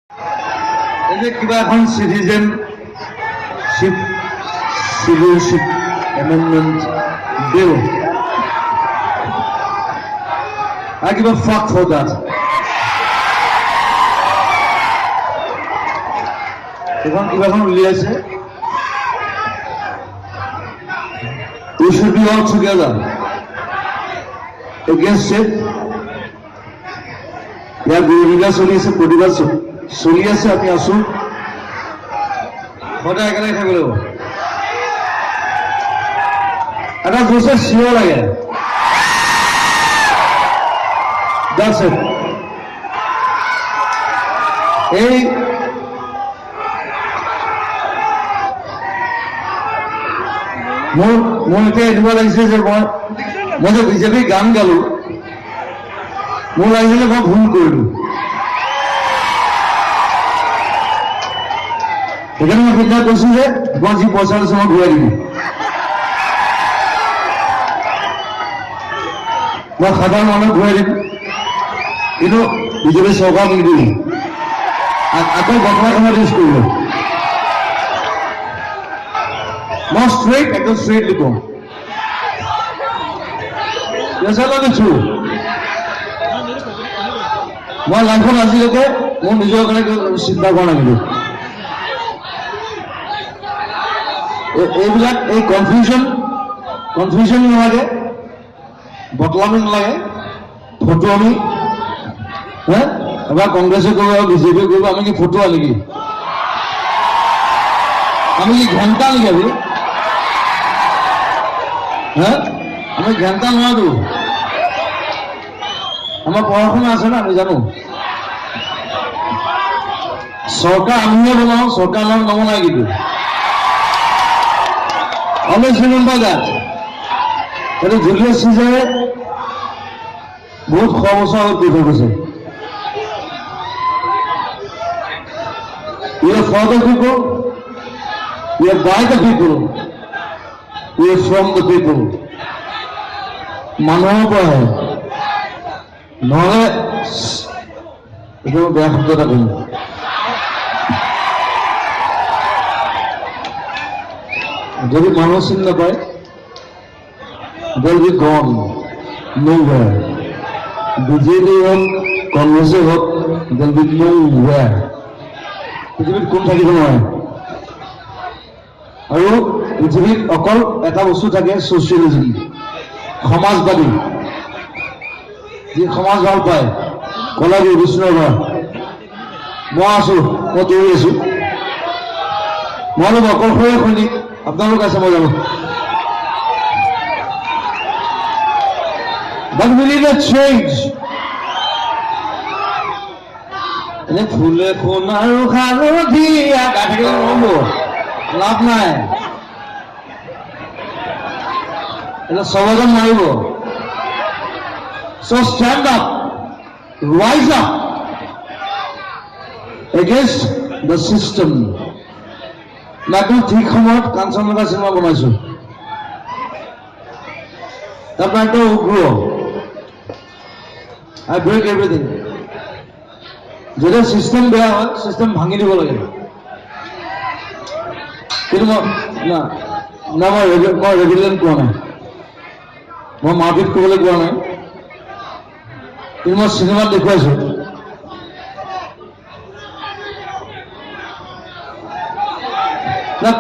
এনে কিবা এখন citizenship amendment bill I give a fuck for that. Even uliase, we should be all together against it. Ya Gurila Soliase, Podiva Soliase, Apiasu. What I can have a little. And I was a sure again. That's it. Hey, মই এতিয়া এনেকুৱা লাগিছে যে মই যে BJP গান গালো মোৰ লাগিছিলে মই ভুল কৰিলো সেইকাৰণে মই সিদিনা কৈছো যে মই যি পইচা লৈছো মই ঘূৰাই দিম মই সাধাৰণ মানুহক ঘূৰাই দিম কিন্তু বিজেপি চৰকাৰক নিদিম আকৌ বৰ্তমান সময়ত ইউজ কৰিব মই স্ট্ৰেইট একদম স্ট্ৰেইট লিখো দিছো মই লাইফত আজিলৈকে মোৰ নিজৰ কাৰণে চিন্তা কৰা নাগিলো এইবিলাক এই কনফিউজন নালাগে বদলামি নালাগে ফটোৱামি এবাৰ কংগ্ৰেছে কৰিব আৰু বিজেপি কৰিব আমি কি ফটোৱা নেকি আমি কি ঘণ্টা নেকি আমি ঘণ্টা নোৱাৰো আমাৰ পঢ়া-শুনা আছে না আমি জানো চৰকাৰ আমিহে বনাও চৰকাৰ নাম নবনাই কিন্তু always remember that কিন্তু জুলিয়াছ চিজাৰে বহুত 100 বছৰ আগত কৈ থৈ গৈছে we are for the people we are by the people we are from the people মানুহৰ পৰা নহলে এইটো বেয়া শব্দ এটা কম যদি মানুহ চিনি নাপায় they'll be gone nowhere BJP হওক কংগ্ৰেছে হওক they'll be nowhere পৃথিৱীত কোন থাকিব নোৱাৰে আৰু পৃথিৱীত অকল এটা বস্তু থাকে ছচিয়েলিজম সমাজবাদী যি সমাজ ভাল পায় কলাবী বিষ্ণুৰা মই আছো মই দৌৰি আছো মই অলপ অকলশৰীয়া সৈনিক আপোনালোক আছে মই জানো but we need a change এনে ফুলে কোন আৰু হালধীয়া গাঠিব নহ'ব লাভ নাই এটা সমাধান মাৰিব so stand up rise up against the system মই ঠিক সময়ত কাঞ্চনজংঘা চিনেমা বনাইছো তাৰপৰা এটা উগ্ৰ I break everything যদি সিস্টেম বেয়া হয় সিস্টেম ভাঙি দিব লাগে কিন্তু মই ৰেগুলেট কোৱা নাই মই মাৰপিট কৰিবলৈ কোৱা নাই কিন্তু মই চিনেমাত দেখুৱাইছো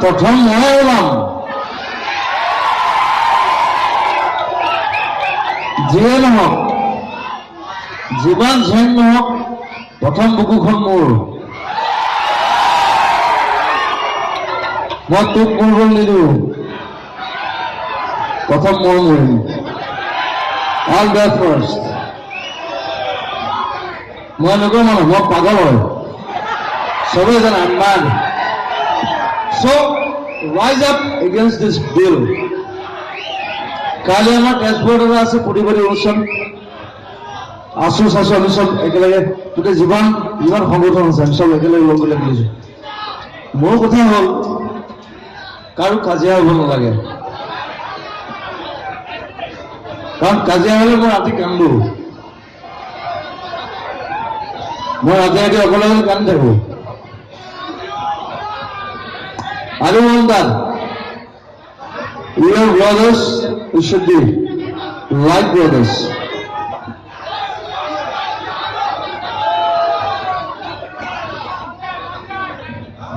প্ৰথম মই ওলাম যিয়ে নহওক যিমান জেং নহওক প্ৰথম বুকুখন মোৰ মই তোক মৰিব নিদিওঁ প্ৰথম মই মৰিম all that first মই এনেকুৱা মানুহ মই পাগল হয় চবেই জানে I'm mad so rise up against this bill কালি আমাৰ তেজপুৰত আছে প্ৰতিবাদী অনুষ্ঠান আছো আমি সব একেলগে গোটেই যিমান সংগঠন আছে আমি সব একেলগে লগ গলে মিলিছো মোৰ কথা হল কাৰো কাজিয়া হ'ব নালাগে কাৰণ কাজিয়া হলে মই ৰাতি কান্দো মই ৰাতি ৰাতি অকলে কান্দি থাকো আৰু মন্দান we are brothers we should be like brothers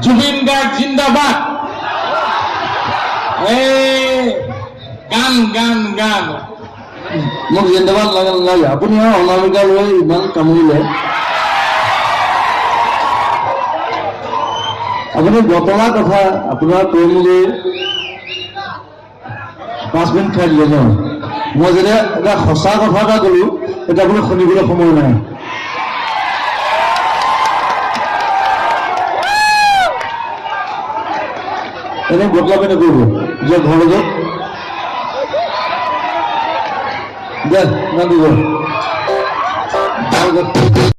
Zubeen Garg জিন্দাবাদ গান গান গান মোক জিন্দাবাদ লাগে নালাগে আপুনি আৰু অনামিকা লৈ ইমান কামুৰিলে আপুনি বতৰা কথা আপোনাৰ কৈ মেলি 5 মিনিট খাই দিলে ন মই যেতিয়া এটা সঁচা কথা এটা ক'লো এতিয়া আপুনি শুনিবলৈ সময় নাই এনে বদলাবে নকৰিব যে ঘৰলৈ যাওক দে না দিব